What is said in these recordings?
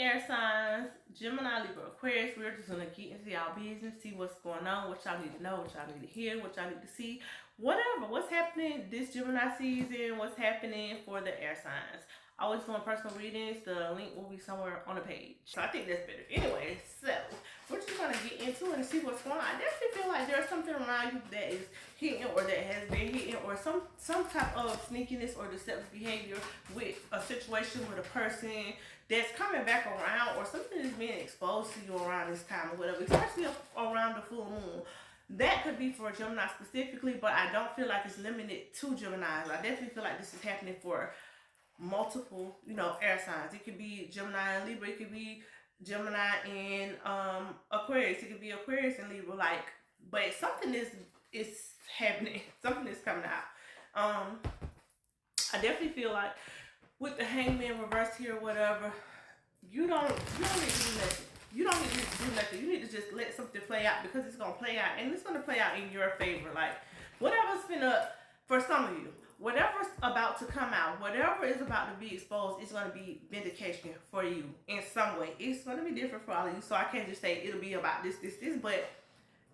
air signs, Gemini, Libra, Aquarius. We're just going to get into y'all business, see what's going on, what y'all need to know, what y'all need to hear, what y'all need to see, whatever. What's happening this Gemini season, what's happening for the air signs. Always doing personal readings. The link will be somewhere on the page. So I think that's better. Anyway, so we're just going to get into it and see what's going on. I definitely feel like there's something around you that is hidden or that has been hidden, or some type of sneakiness or deceptive behavior with a situation with a person that's coming back around, or something is being exposed to you around this time or whatever, especially around the full moon. That could be for Gemini specifically, but I don't feel like it's limited to Geminis. I definitely feel like this is happening for multiple, air signs. It could be Gemini and Libra. It could be Gemini and Aquarius. It could be Aquarius and Libra. But something is happening. Something is coming out. I definitely feel like with the Hangman reverse here or whatever, you don't need to do nothing. You don't need to do nothing. You need to just let something play out, because it's gonna play out, and it's gonna play out in your favor. Like whatever's for some of you, whatever's about to come out, whatever is about to be exposed, is going to be vindication for you in some way. It's going to be different for all of you, so I can't just say it'll be about this, but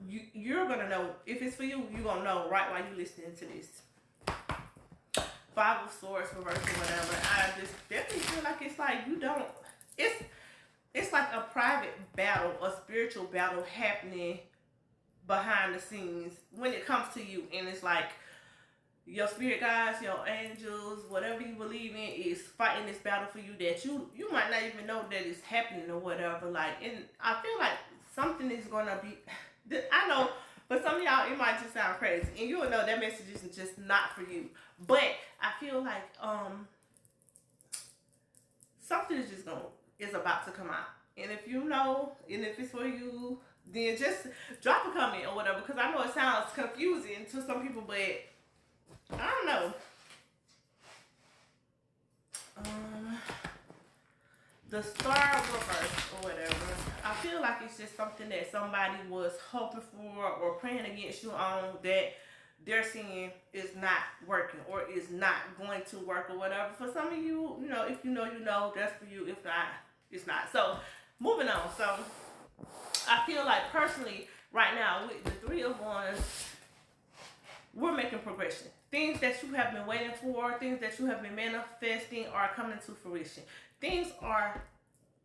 you're going to know. If it's for you, you're going to know right while you're listening to this. Five of Swords reversed or whatever. I just definitely feel like it's like it's like a private battle, a spiritual battle happening behind the scenes when it comes to you, and it's like your spirit guides, your angels, whatever you believe in, is fighting this battle for you that you might not even know that it's happening or whatever. And I feel like something is gonna be. I know for some of y'all it might just sound crazy, and you'll know that message is just not for you. But I feel like something is about to come out, and if you know, and if it's for you, then just drop a comment or whatever, because I know it sounds confusing to some people, but I don't know. The Star reverse or whatever, I feel like it's just something that somebody was hoping for or praying against you on, that they're seeing is not working or is not going to work or whatever. For some of you, if you know, that's for you. If not, it's not. So moving on. So I feel like personally right now with the Three of Wands, we're making progression. Things that you have been waiting for, things that you have been manifesting are coming to fruition. Things are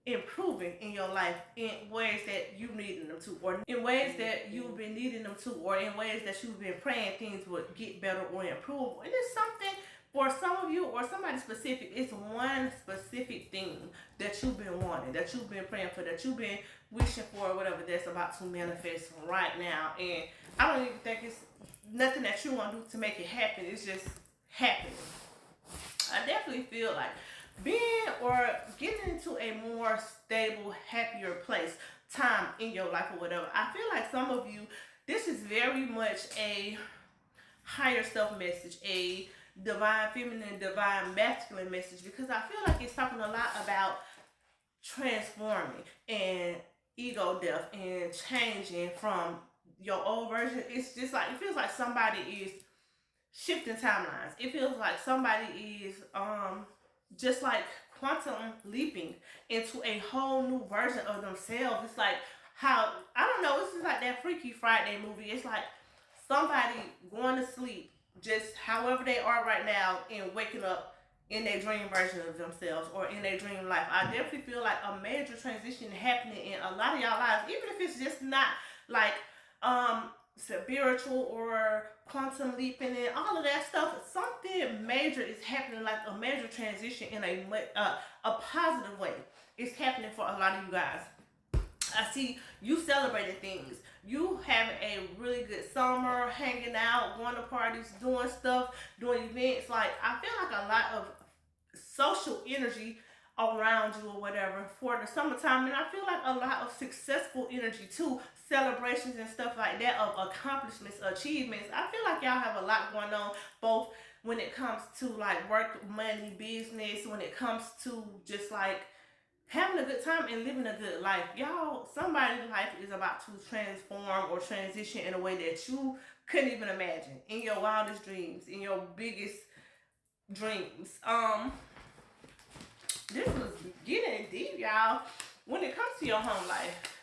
improving in your life in ways that you needed them to, or in ways that you've been needing them to, or in ways that you've been praying things would get better or improve. And it's something for some of you or somebody specific. It's one specific thing that you've been wanting, that you've been praying for, that you've been wishing for, or whatever, that's about to manifest right now. And I don't even think it's nothing that you want to do to make it happen. It's just happening. I definitely feel like being or getting into a more stable, happier time in your life or whatever. I feel like some of you, this is very much a higher self message, a divine feminine, divine masculine message, because I feel like it's talking a lot about transforming and ego death and changing from your old version. It's just like, it feels like somebody is shifting timelines. It feels like somebody is just like quantum leaping into a whole new version of themselves. It's like how, I don't know, this is like that Freaky Friday movie. It's like somebody going to sleep just however they are right now and waking up in their dream version of themselves or in their dream life. I definitely feel like a major transition happening in a lot of y'all lives, even if it's just not like spiritual or quantum leaping and all of that stuff. Something major is happening, like a major transition in a positive way. It's happening for a lot of you guys. I see you celebrating things. You having a really good summer, hanging out, going to parties, doing stuff, doing events. Like, I feel like a lot of social energy around you or whatever for the summertime, and I feel like a lot of successful energy too, celebrations and stuff like that, of accomplishments, achievements. I feel like y'all have a lot going on, both when it comes to like work, money, business, when it comes to just like having a good time and living a good life. Y'all, somebody's life is about to transform or transition in a way that you couldn't even imagine in your wildest dreams, in your biggest dreams. This was getting deep, y'all. When it comes to your home life,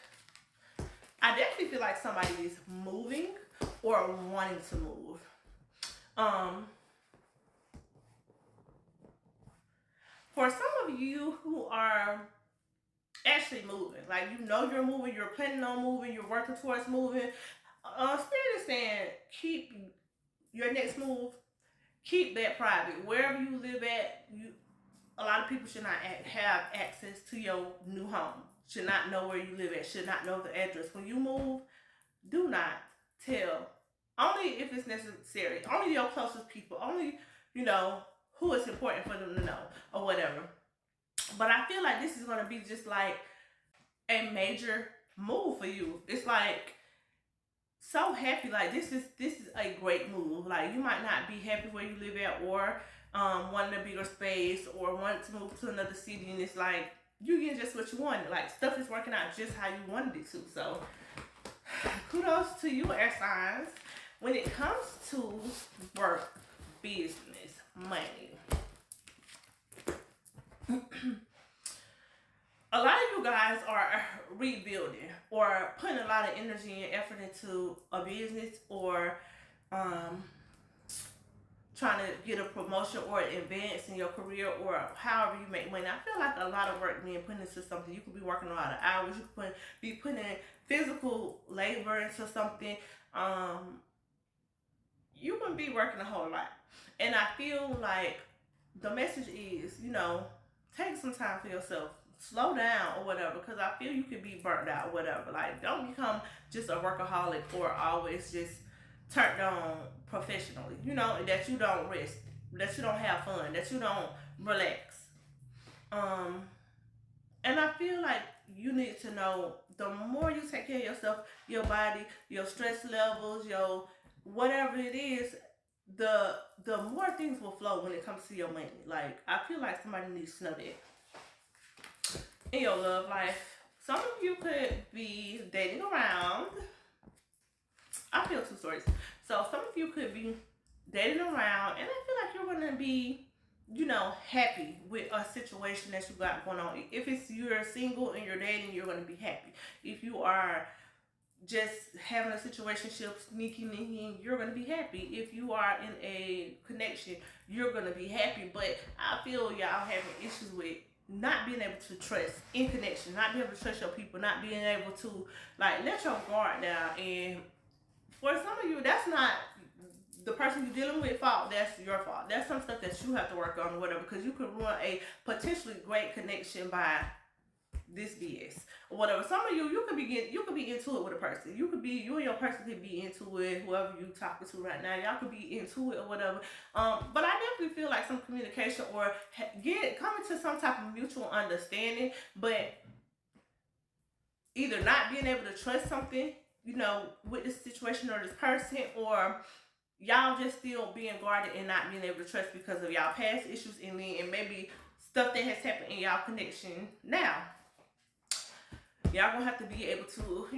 I definitely feel like somebody is moving or wanting to move. For some of you who are actually moving, like you know you're moving, you're planning on moving, you're working towards moving. Spirit is saying keep your next move, keep that private. Wherever you live at, a lot of people should not have access to your new home. Should not know where you live at. Should not know the address. When you move, do not tell. Only if it's necessary. Only your closest people. Only who is important for them to know or whatever. But I feel like this is gonna be just like a major move for you. It's like so happy. Like this is a great move. Like you might not be happy where you live at, or wanting a bigger space, or wanting to move to another city, and it's like you get just what you wanted. Like stuff is working out just how you wanted it to. So kudos to you, air signs. When it comes to work, business, money, a lot of you guys are rebuilding or putting a lot of energy and effort into a business, or trying to get a promotion or advance in your career, or however you make money. I feel like a lot of work being put into something. You could be working a lot of hours. You could be putting physical labor into something. You can be working a whole lot. And I feel like the message is, take some time for yourself. Slow down or whatever, because I feel you could be burnt out or whatever. Like, don't become just a workaholic or always just turned on professionally. That you don't rest, that you don't have fun, that you don't relax. And I feel like you need to know the more you take care of yourself, your body, your stress levels, your whatever it is, the more things will flow when it comes to your money. Like, I feel like somebody needs to know that. In your love life, some of you could be dating around. I feel two stories. So some of you could be dating around, and I feel like you're going to be, happy with a situation that you got going on. If you're single and you're dating, you're going to be happy. If you are just having a situationship, sneaking, you're going to be happy. If you are in a connection, you're going to be happy. But I feel y'all having issues with not being able to trust in connection, not being able to trust your people, not being able to let your guard down. And for some of you, that's not the person you're dealing with fault. That's your fault. That's some stuff that you have to work on or whatever, because you could ruin a potentially great connection by this BS or whatever. Some of you could be into it with a person. You and your person could be into it. Whoever you talking to right now, y'all could be into it or whatever. But I definitely feel like some communication or coming to some type of mutual understanding. But either not being able to trust something, with this situation or this person, or y'all just still being guarded and not being able to trust because of y'all past issues, and maybe stuff that has happened in y'all connection now. Y'all gonna have to be able to,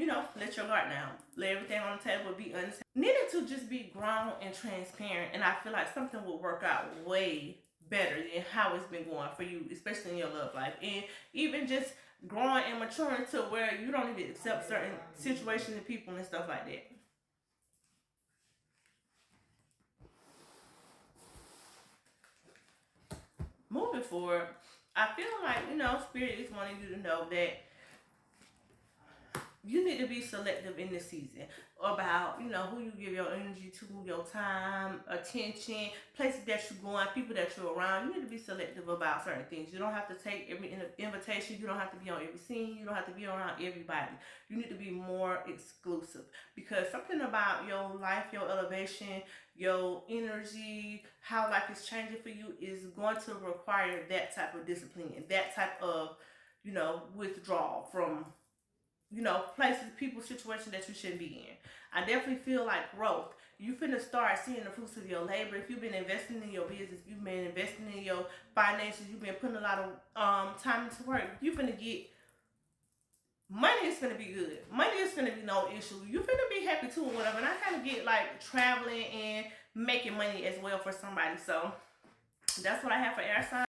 let your guard down, lay everything on the table, be honest. Needed to just be grown and transparent, and I feel like something will work out way better than how it's been going for you, especially in your love life, and even just growing and maturing to where you don't even accept certain situations and people and stuff like that. Moving forward, I feel like, Spirit is wanting you to know that you need to be selective in this season about, who you give your energy to, your time, attention, places that you're going, people that you're around. You need to be selective about certain things. You don't have to take every invitation. You don't have to be on every scene. You don't have to be around everybody. You need to be more exclusive, because something about your life, your elevation, your energy, how life is changing for you is going to require that type of discipline and that type of, withdrawal from places, people, situations that you shouldn't be in. I definitely feel like growth. You finna start seeing the fruits of your labor. If you've been investing in your business, you've been investing in your finances, you've been putting a lot of time into work, you finna get money. Is gonna be good. Money is gonna be no issue. You finna be happy too or whatever. And I kind of get like traveling and making money as well for somebody. So that's what I have for air signs.